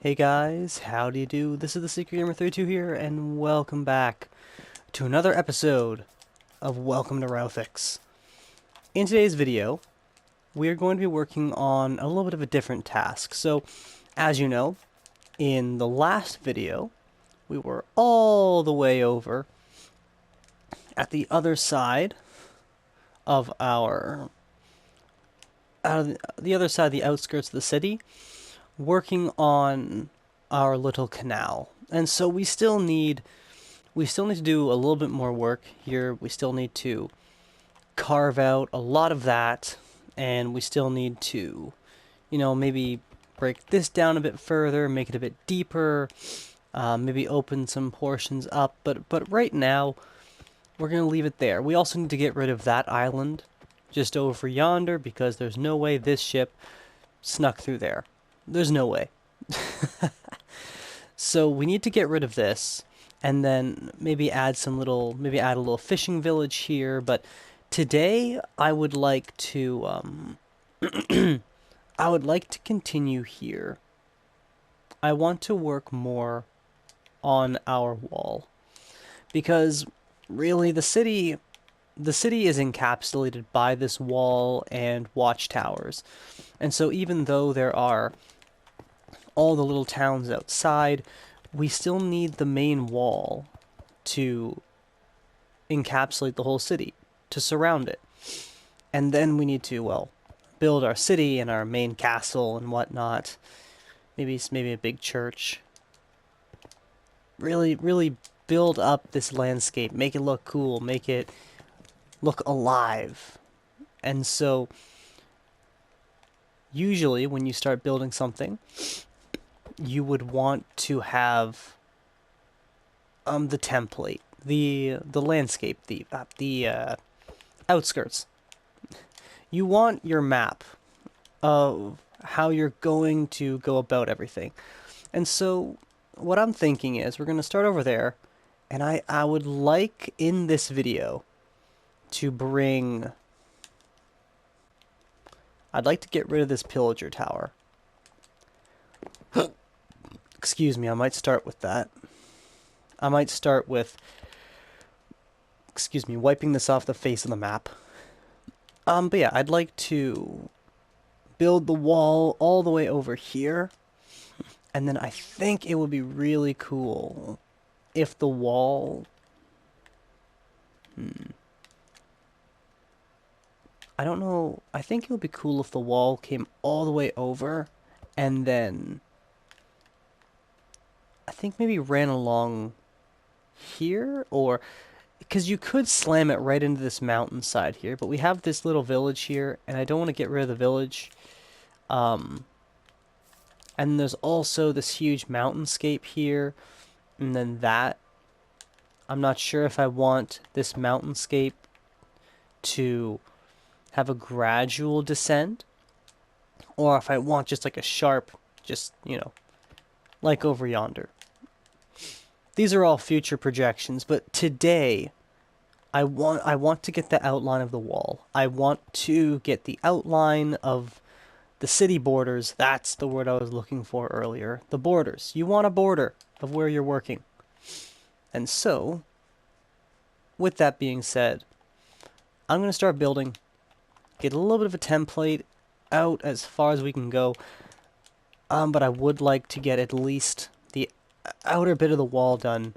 Hey guys, how do you do? This is the Secret Gamer 32 here, and welcome back to another episode of Welcome to Routhicx. In today's video, we are going to be working on a little bit of a different task. So, as you know, in the last video, we were all the way over at the other side of the other side of the outskirts of the city, working on our little canal. And so we still need to do a little bit more work here. We still need to carve out a lot of that, and we still need to, maybe break this down a bit further, make it a bit deeper, maybe open some portions up. But right now, we're gonna leave it there. We also need to get rid of that island just over yonder because there's no way this ship snuck through there. There's no way. So we need to get rid of this, and then maybe add a little fishing village here. But today I would like to, I would like to continue here. I want to work more on our wall because really the city is encapsulated by this wall and watchtowers. And so even though there are all the little towns outside, we still need the main wall to encapsulate the whole city, to surround it. And then we need to, well, build our city and our main castle and whatnot. Maybe a big church. Really build up this landscape, make it look cool, make it look alive. And so usually when you start building something, you would want to have the template, the landscape, the outskirts. You want your map of how you're going to go about everything. And so what I'm thinking is we're going to start over there, and I would like in this video to bring I'd like to get rid of this pillager tower. Excuse me, I might start with that. I might start with, excuse me, wiping this off the face of the map. But yeah, I'd like to build the wall all the way over here. And then I think it would be really cool if the wall... I don't know. I think it would be cool if the wall came all the way over and then... I think maybe ran along here, or because you could slam it right into this mountainside here, but we have this little village here, and I don't want to get rid of the village. And there's also this huge mountainscape here, and then that. I'm not sure if I want this mountainscape to have a gradual descent, or if I want just like a sharp, just, like over yonder. These are all future projections, but today I want to get the outline of the wall. I want to get the outline of the city borders. That's the word I was looking for earlier. The borders. You want a border of where you're working. And so, with that being said, I'm going to start building, get a little bit of a template out as far as we can go. But I would like to get at least the outer bit of the wall done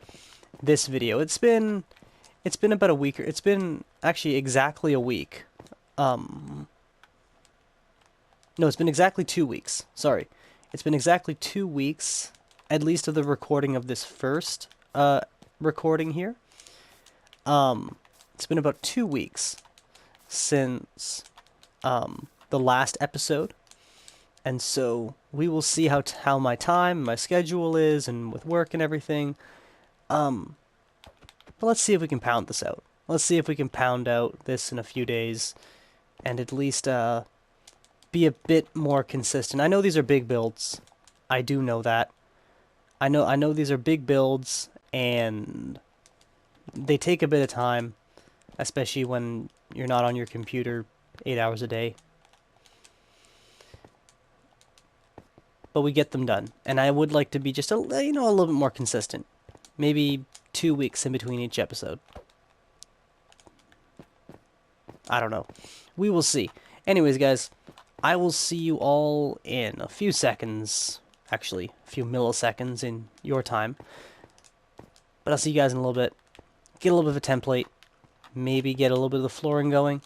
this video. It's been about a week. It's been actually exactly a week. No, it's been exactly 2 weeks. Sorry. It's been exactly 2 weeks, at least of the recording of this first recording here. It's been about 2 weeks since the last episode. And so we will see how my time, my schedule is, and with work and everything. But let's see if we can pound this out. Let's see if we can pound out this in a few days, and at least be a bit more consistent. I know these are big builds. I do know that. I know these are big builds, and they take a bit of time, especially when you're not on your computer 8 hours a day. but we get them done. And I would like to be just a little bit more consistent. Maybe 2 weeks in between each episode. I don't know. We will see. Anyways, guys, I will see you all in a few seconds. Actually, a few milliseconds in your time. But I'll see you guys in a little bit. Get a little bit of a template. Maybe get a little bit of the flooring going.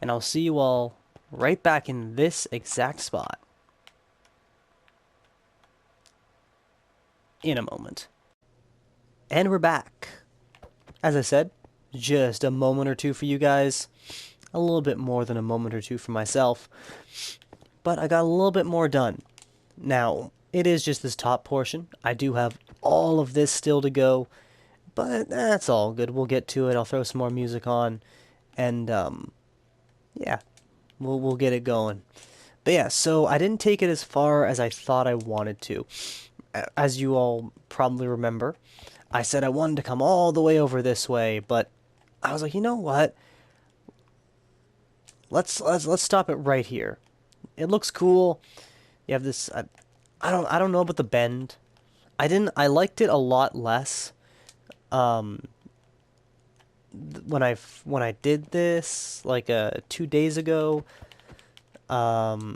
And I'll see you all right back in this exact spot in a moment. And we're back. As I said, just a moment or two for you guys. A little bit more than a moment or two for myself. But I got a little bit more done. Now, it is just this top portion. I do have all of this still to go. But that's all good. We'll get to it. I'll throw some more music on. And, yeah. We'll get it going. But yeah, so I didn't take it as far as I thought I wanted to. As you all probably remember, I said I wanted to come all the way over this way, but I was like, you know what? Let's stop it right here. It looks cool. You have this. I don't know about the bend. I liked it a lot less. When I did this like 2 days ago. I'm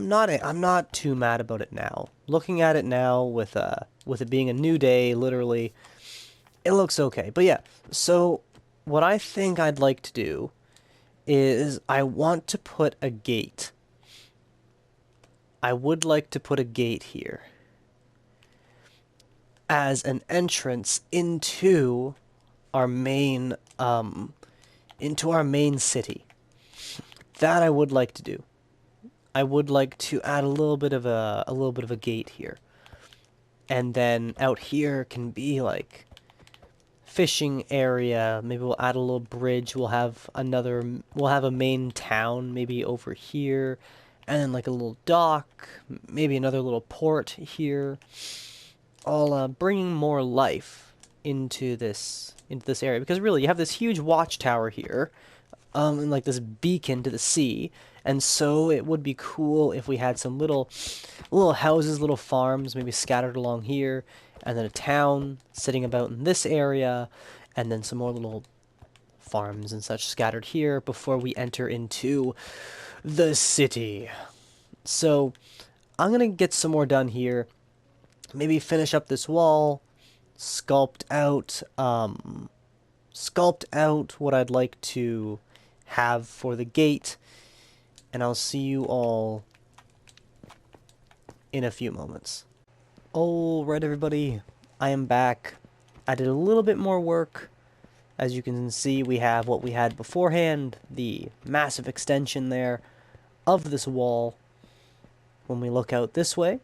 not too mad about it now. Looking at it now with it being a new day, literally, it looks okay. But yeah, so what I think I'd like to do is I want to put a gate. I would like to put a gate here as an entrance into our main city. That I would like to do. I would like to add a little bit of a gate here. And then out here can be like fishing area. Maybe we'll add a little bridge. We'll have a main town maybe over here, and then like a little dock, maybe another little port here. All bringing more life into this area, because really you have this huge watchtower here, and like this beacon to the sea. And so it would be cool if we had some little houses, little farms, maybe scattered along here, and then a town sitting about in this area, and then some more little farms and such scattered here before we enter into the city. So I'm going to get some more done here. Maybe finish up this wall, sculpt out what I'd like to have for the gate. And I'll see you all in a few moments. Alright, everybody, I am back. I did a little bit more work. As you can see, we have what we had beforehand, the massive extension there of this wall. When we look out this way,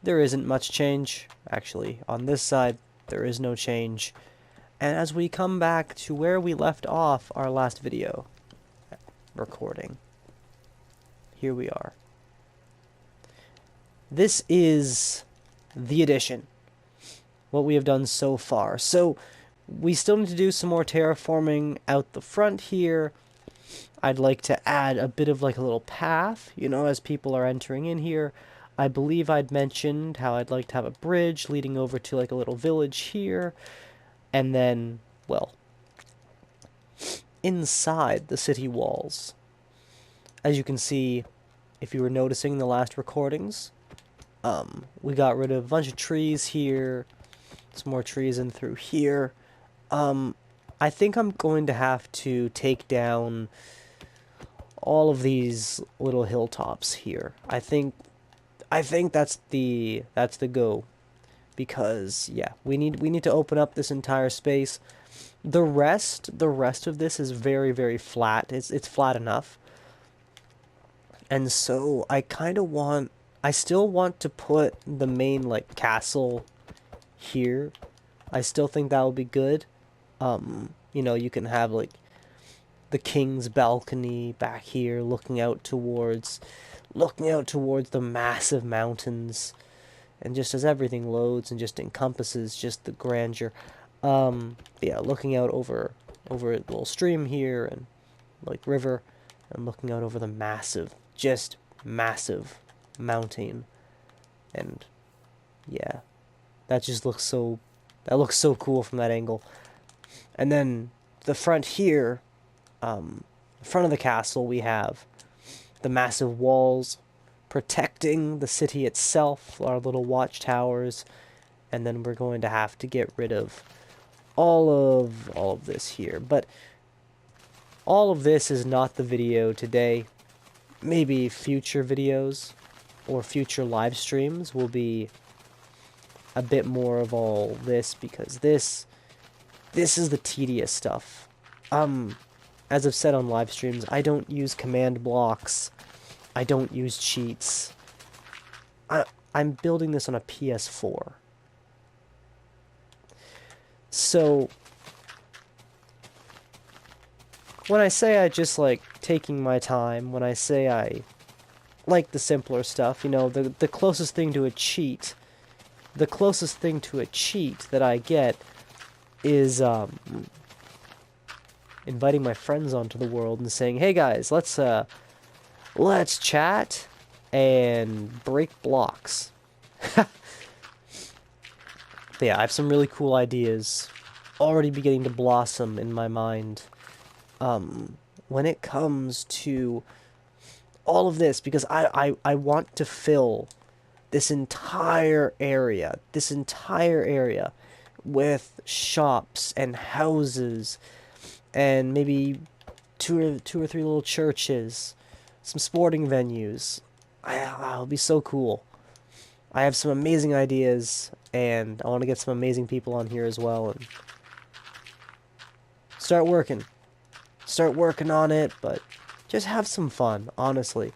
there isn't much change. Actually, on this side, there is no change. And as we come back to where we left off our last video recording, here we are. This is the addition. What we have done so far. So we still need to do some more terraforming out the front here. I'd like to add a bit of like a little path, as people are entering in here. I believe I'd mentioned how I'd like to have a bridge leading over to like a little village here. And then, well, inside the city walls, as you can see, if you were noticing the last recordings, we got rid of a bunch of trees here, some more trees in through here. I think I'm going to have to take down all of these little hilltops here. I think that's the go, because yeah, we need to open up this entire space. The rest of this is very, very flat. It's flat enough. And so I still want to put the main like castle here. I still think that would be good. You can have like the king's balcony back here looking out towards the massive mountains, and just as everything loads and just encompasses just the grandeur. Yeah, looking out over a little stream here and like river, and looking out over the massive mountain. And yeah, that looks so cool from that angle. And then the front here, in front of the castle, we have the massive walls protecting the city itself, our little watchtowers, and then we're going to have to get rid of all of this here. But all of this is not the video today. Maybe future videos or future live streams will be a bit more of all this, because this is the tedious stuff. As I've said on live streams, I don't use command blocks. I don't use cheats. I'm building this on a PS4. So when I say I just like taking my time, when I say I like the simpler stuff, you know, the closest thing to a cheat, that I get is inviting my friends onto the world and saying, "Hey guys, let's chat and break blocks." But yeah, I have some really cool ideas already beginning to blossom in my mind when it comes to all of this, because I want to fill this entire area with shops and houses and maybe two or three little churches, some sporting venues. It'll be so cool. I have some amazing ideas, and I want to get some amazing people on here as well, and start working on it, but just have some fun, honestly.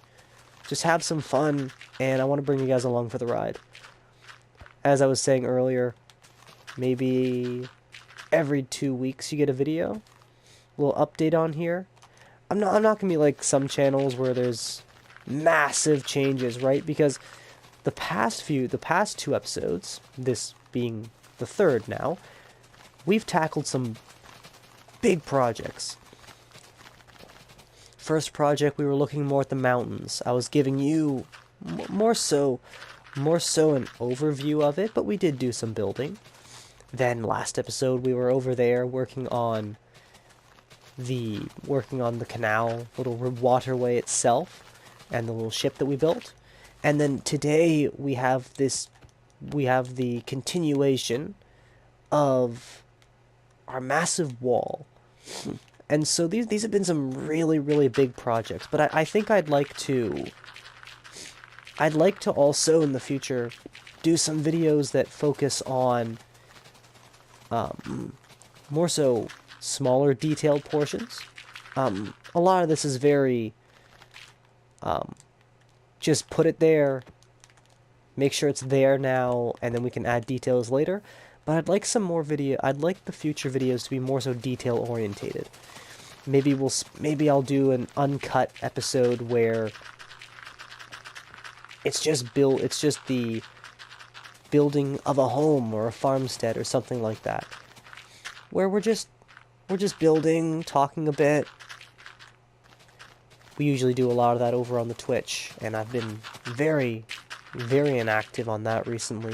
Just have some fun, and I want to bring you guys along for the ride. As I was saying earlier, maybe every 2 weeks you get a video. Little update on here. I'm not gonna be like some channels where there's massive changes, right? Because the past 2 episodes, this being the 3rd now, we've tackled some big projects. First project, we were looking more at the mountains. I was giving you more so an overview of it, but we did do some building. Then last episode, we were over there working on the canal, little waterway itself, and the little ship that we built. And then today we have the continuation of our massive wall. And so these have been some really, really big projects, but I think I'd like to also in the future do some videos that focus on more so smaller detailed portions. A lot of this is very just put it there, make sure it's there now, and then we can add details later. But I'd like the future videos to be more so detail orientated. Maybe I'll do an uncut episode where it's just the building of a home or a farmstead or something like that, where we're just building, talking a bit. We usually do a lot of that over on the Twitch, and I've been very, very inactive on that recently.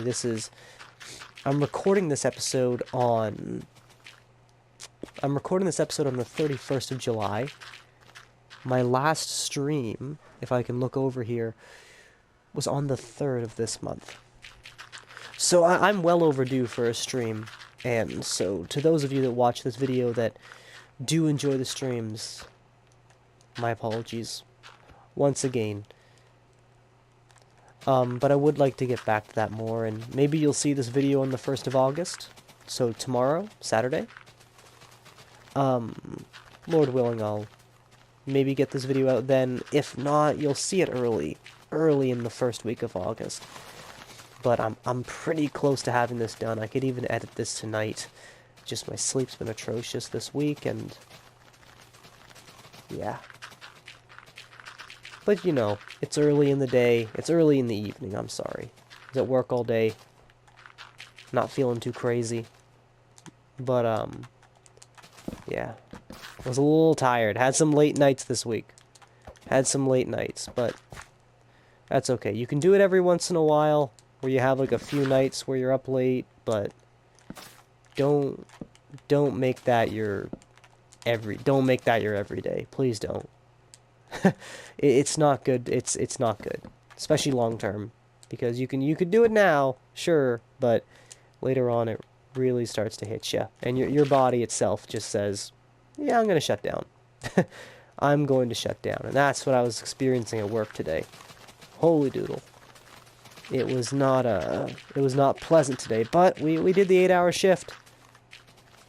I'm recording this episode on the 31st of July. My last stream, if I can look over here, was on the 3rd of this month. So I'm well overdue for a stream. And so to those of you that watch this video that do enjoy the streams, my apologies once again. But I would like to get back to that more, and maybe you'll see this video on the 1st of August. So tomorrow, Saturday. Lord willing, I'll maybe get this video out then. If not, you'll see it early in the first week of August. But I'm pretty close to having this done. I could even edit this tonight. Just my sleep's been atrocious this week, and yeah. But you know, it's early in the day. It's early in the evening, I'm sorry. I was at work all day. Not feeling too crazy. But yeah. I was a little tired. Had some late nights this week. But That's okay. You can do it every once in a while, where you have like a few nights where you're up late, but don't make that your don't make that your everyday. Please don't. It's not good. It's not good, especially long term, because you could do it now, sure, but later on it really starts to hit you, and your body itself just says, "Yeah, I'm gonna shut down." I'm going to shut down, and that's what I was experiencing at work today. Holy doodle. It was not pleasant today, but we did the 8-hour shift.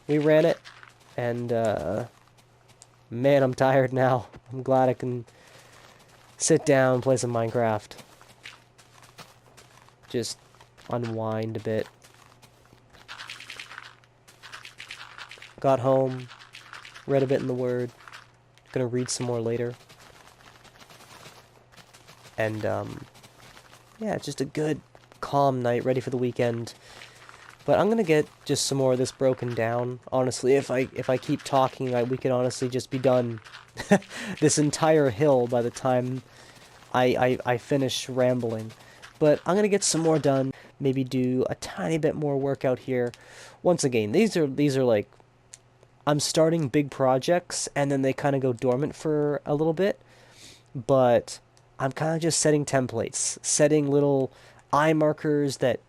We ran it, and man, I'm tired now. I'm glad I can sit down, play some Minecraft. Just unwind a bit. Got home, read a bit in the Word. Gonna read some more later. And yeah, just a good, calm night, ready for the weekend. But I'm gonna get just some more of this broken down. Honestly, if I keep talking, we could honestly just be done this entire hill by the time I finish rambling. But I'm gonna get some more done. Maybe do a tiny bit more work out here. Once again, these are like, I'm starting big projects and then they kind of go dormant for a little bit. But I'm kind of just setting templates, setting little eye markers that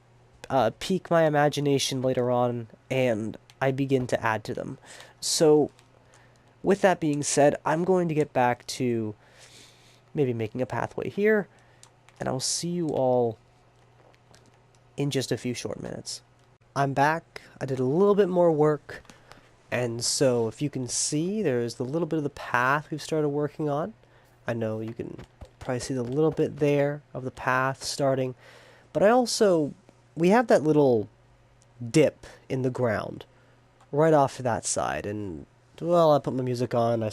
pique my imagination later on, and I begin to add to them. So, with that being said, I'm going to get back to maybe making a pathway here, and I'll see you all in just a few short minutes. I'm back. I did a little bit more work, and so if you can see, there's the little bit of the path we've started working on. I know you can probably see the little bit there of the path starting, but we have that little dip in the ground right off to that side, and well, I put my music on. I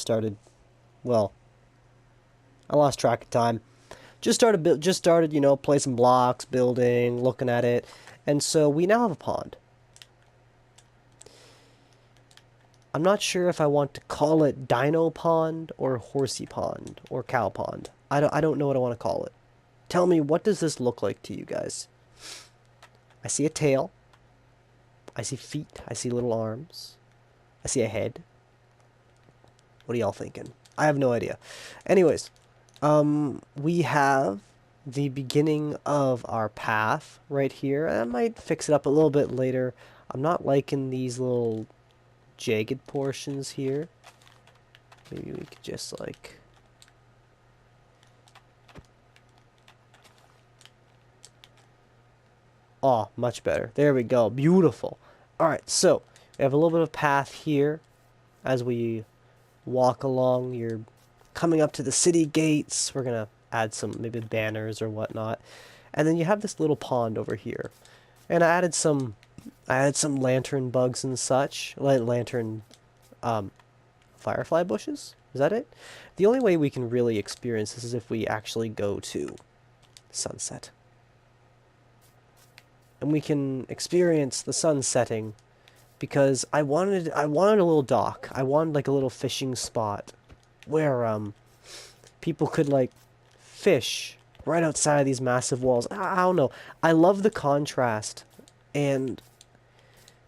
lost track of time. Just started, placing blocks, building, looking at it, and so we now have a pond. I'm not sure if I want to call it Dino Pond or Horsey Pond or Cow Pond. I don't know what I want to call it. Tell me, what does this look like to you guys? I see a tail. I see feet. I see little arms. I see a head. What are y'all thinking? I have no idea. Anyways, we have the beginning of our path right here. I might fix it up a little bit later. I'm not liking these little jagged portions here. Maybe we could just like... Oh, much better. There we go. Beautiful. Alright, so we have a little bit of path here as we walk along. You're coming up to the city gates. We're going to add some maybe banners or whatnot. And then you have this little pond over here. And I added some lantern bugs and such. Lantern firefly bushes? Is that it? The only way we can really experience this is if we actually go to sunset. And we can experience the sun setting because I wanted a little dock. I wanted like a little fishing spot where people could like fish right outside of these massive walls. I don't know. I love the contrast, and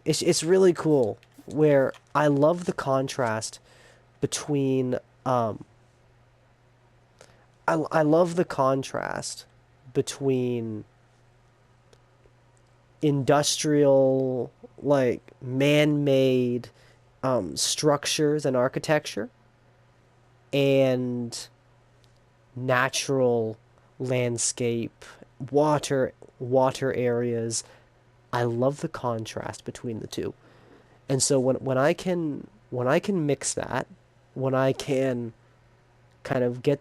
it's really cool where I love the contrast between I love the contrast between industrial, like man-made structures and architecture and natural landscape, water areas. I love the contrast between the two. And so when I can mix that, when I can kind of get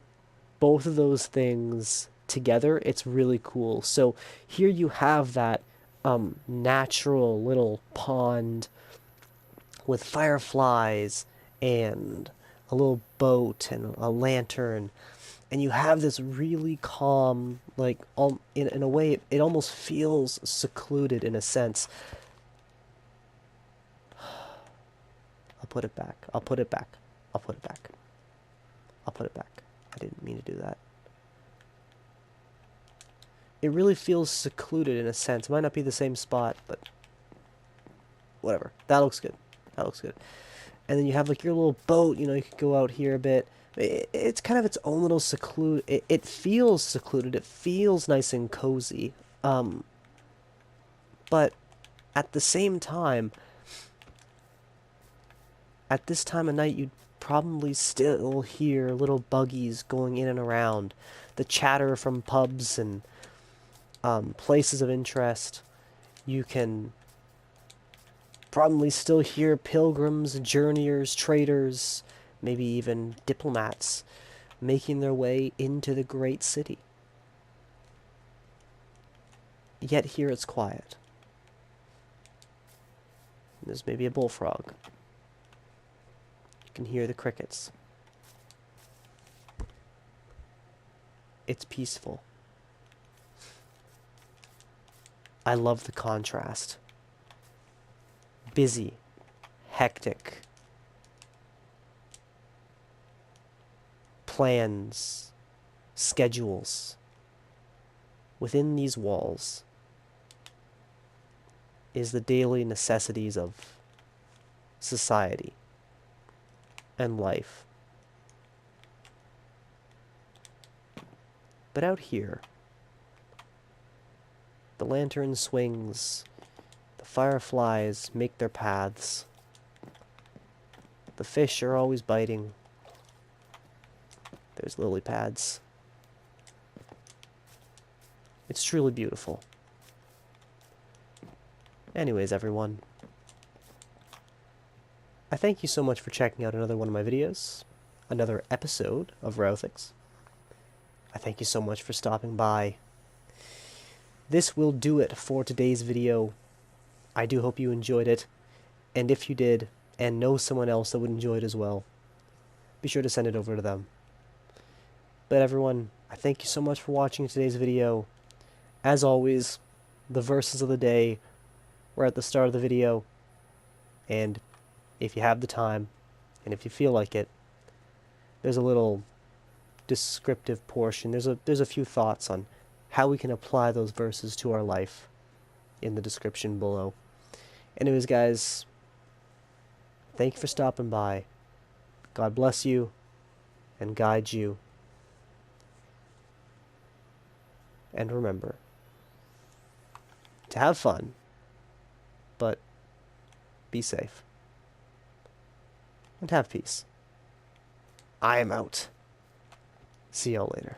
both of those things together, it's really cool. So here you have that natural little pond with fireflies and a little boat and a lantern, and you have this really calm, like, in a way, it almost feels secluded in a sense. I'll put it back. I'll put it back. I'll put it back. I'll put it back. I didn't mean to do that. it really feels secluded in a sense. It might not be the same spot, but whatever. That looks good. That looks good. And then you have like your little boat, you could go out here a bit. It's kind of its own little seclude. It feels secluded. It feels nice and cozy. But at the same time, at this time of night, you'd probably still hear little buggies going in and around. The chatter from pubs and places of interest. You can probably still hear pilgrims, journeyers, traders, maybe even diplomats making their way into the great city. Yet here it's quiet. There's maybe a bullfrog. You can hear the crickets. It's peaceful. I love the contrast. Busy, hectic, plans, schedules. Within these walls is the daily necessities of society and life. But out here, the lantern swings, the fireflies make their paths, the fish are always biting, there's lily pads. It's truly beautiful. Anyways, everyone, I thank you so much for checking out another one of my videos, another episode of Routhicx. I thank you so much for stopping by. This will do it for today's video. I do hope you enjoyed it, and if you did, and know someone else that would enjoy it as well, be sure to send it over to them. But everyone, I thank you so much for watching today's video. As always, the verses of the day were at the start of the video, and if you have the time, and if you feel like it, there's a little descriptive portion. There's a few thoughts on how we can apply those verses to our life in the description below. Anyways, guys, thank you for stopping by. God bless you and guide you. And remember to have fun, but be safe. And have peace. I am out. See y'all later.